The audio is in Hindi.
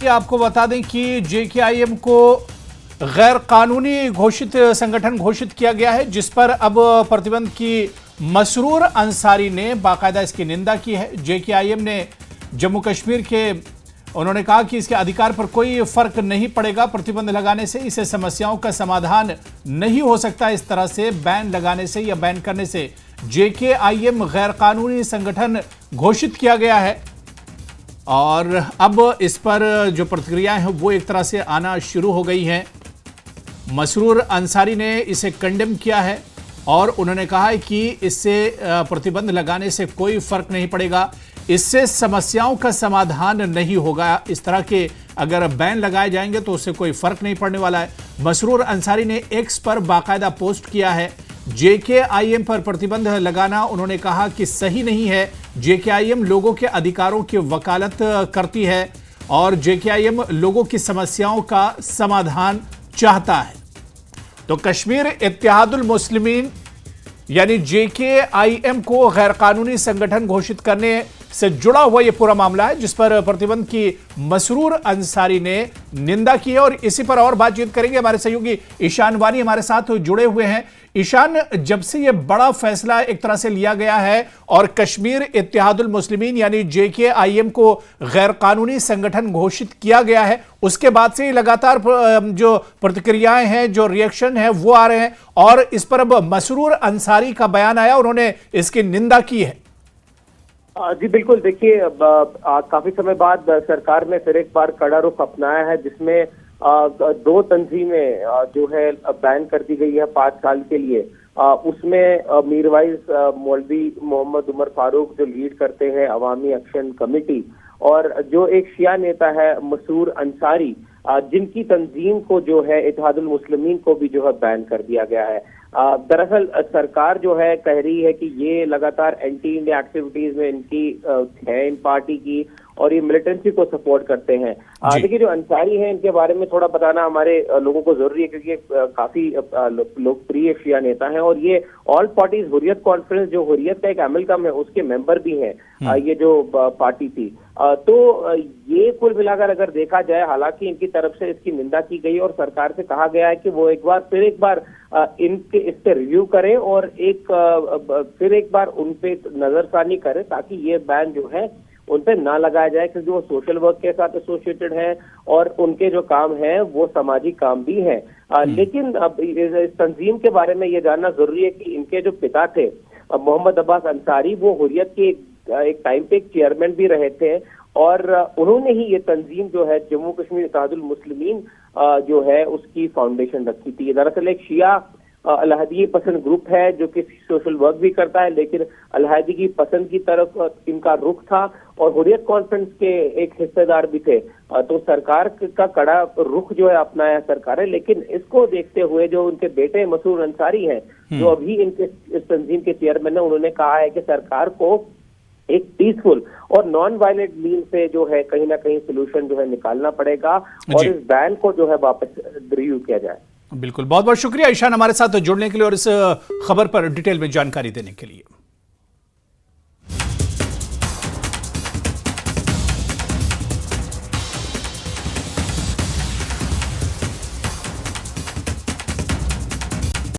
ये आपको बता दें कि जेकेआईएम को गैर कानूनी घोषित संगठन घोषित किया गया है, जिस पर अब प्रतिबंध की मसरूर अंसारी ने बाकायदा इसकी निंदा की है। जेकेआईएम ने जम्मू कश्मीर के उन्होंने कहा कि इसके अधिकार पर कोई फर्क नहीं पड़ेगा प्रतिबंध लगाने से, इससे समस्याओं का समाधान नहीं हो सकता। इस तरह से बैन लगाने से या बैन करने से जेकेआईएम गैर कानूनी संगठन घोषित किया गया है और अब इस पर जो प्रतिक्रियाएं हैं वो एक तरह से आना शुरू हो गई हैं। मसरूर अंसारी ने इसे कंडेम किया है और उन्होंने कहा है कि इससे प्रतिबंध लगाने से कोई फर्क नहीं पड़ेगा, इससे समस्याओं का समाधान नहीं होगा। इस तरह के अगर बैन लगाए जाएंगे तो उससे कोई फर्क नहीं पड़ने वाला है। मसरूर अंसारी ने एक्स पर बाकायदा पोस्ट किया है। जेकेआईएम पर प्रतिबंध लगाना उन्होंने कहा कि सही नहीं है। जेकेआईएम लोगों के अधिकारों की वकालत करती है और जेकेआईएम लोगों की समस्याओं का समाधान चाहता है। तो कश्मीर इत्तेहादुल मुस्लिमीन यानी जेकेआईएम को गैर कानूनी संगठन घोषित करने से जुड़ा हुआ यह पूरा मामला है, जिस पर प्रतिबंध की मसरूर अंसारी ने निंदा की है और इसी पर और बातचीत करेंगे। हमारे सहयोगी ईशान वानी हमारे साथ जुड़े हुए हैं। ईशान, जब से यह बड़ा फैसला एक तरह से लिया गया है और कश्मीर इत्तेहादुल मुस्लिमीन यानी जेकेआईएम को गैर कानूनी संगठन घोषित किया गया है, उसके बाद से लगातार जो प्रतिक्रियाएं हैं, जो रिएक्शन है वो आ रहे हैं और इस पर अब मसरूर अंसारी का बयान आया, उन्होंने इसकी निंदा की है। जी बिल्कुल, देखिए काफी समय बाद सरकार ने फिर एक बार कड़ा रुख अपनाया है, जिसमें दो तंजीमें जो है बैन कर दी गई है 5 साल के लिए। उसमें मीरवाइज मौलवी मोहम्मद उमर फारूक जो लीड करते हैं अवामी एक्शन कमेटी, और जो एक शिया नेता है मसरूर अंसारी, जिनकी तंजीम को जो है इत्तेहादुल मुस्लिमीन को भी जो है बैन कर दिया गया है। दरअसल सरकार जो है कह रही है कि ये लगातार एंटी इंडिया एक्टिविटीज में इनकी है, इन पार्टी की, और ये मिलिटेंसी को सपोर्ट करते हैं। देखिए जो अंसारी हैं इनके बारे में थोड़ा बताना हमारे लोगों को जरूरी है, क्योंकि काफी लोकप्रिय शिया नेता हैं और ये ऑल पार्टीज हुर्रियत कॉन्फ्रेंस, जो हुर्रियत का एक अमलकम है, उसके मेंबर भी हैं ये जो पार्टी थी। तो ये कुल मिलाकर अगर देखा जाए, हालांकि इनकी तरफ से इसकी निंदा की गई और सरकार से कहा गया है कि वो फिर एक बार इनके इस पे रिव्यू करें और फिर एक बार उन पे नजरसानी करें, ताकि ये बैन जो है उन पे ना लगाया जाए, क्योंकि वो सोशल वर्क के साथ एसोसिएटेड है और उनके जो काम है वो सामाजिक काम भी है। लेकिन अब इस तंजीम के बारे में ये जानना जरूरी है कि इनके जो पिता थे मोहम्मद अब्बास अंसारी, वो हुर्रियत के एक टाइम पे एक चेयरमैन भी रहे थे और उन्होंने ही ये तंजीम जो है जम्मू कश्मीर इत्तेहादुल मुस्लिमीन जो है उसकी फाउंडेशन रखी थी। दरअसल एक शिया अलहदी पसंद ग्रुप है जो कि सोशल वर्क भी करता है, लेकिन अलहदी की पसंद की तरफ इनका रुख था और हुर्रियत कॉन्फ्रेंस के एक हिस्सेदार भी थे। तो सरकार का कड़ा रुख जो है अपनाया सरकार है, लेकिन इसको देखते हुए जो उनके बेटे मसरूर अंसारी हैं, जो अभी इनके इस तंजीम के चेयरमैन है, उन्होंने कहा है कि सरकार को एक पीसफुल और नॉन वायलेंट मीन से जो है कहीं ना कहीं सोल्यूशन जो है निकालना पड़ेगा और इस बैन को जो है वापस रिव्यू किया जाए। बिल्कुल, बहुत बहुत शुक्रिया ईशान हमारे साथ जुड़ने के लिए और इस खबर पर डिटेल में जानकारी देने के लिए।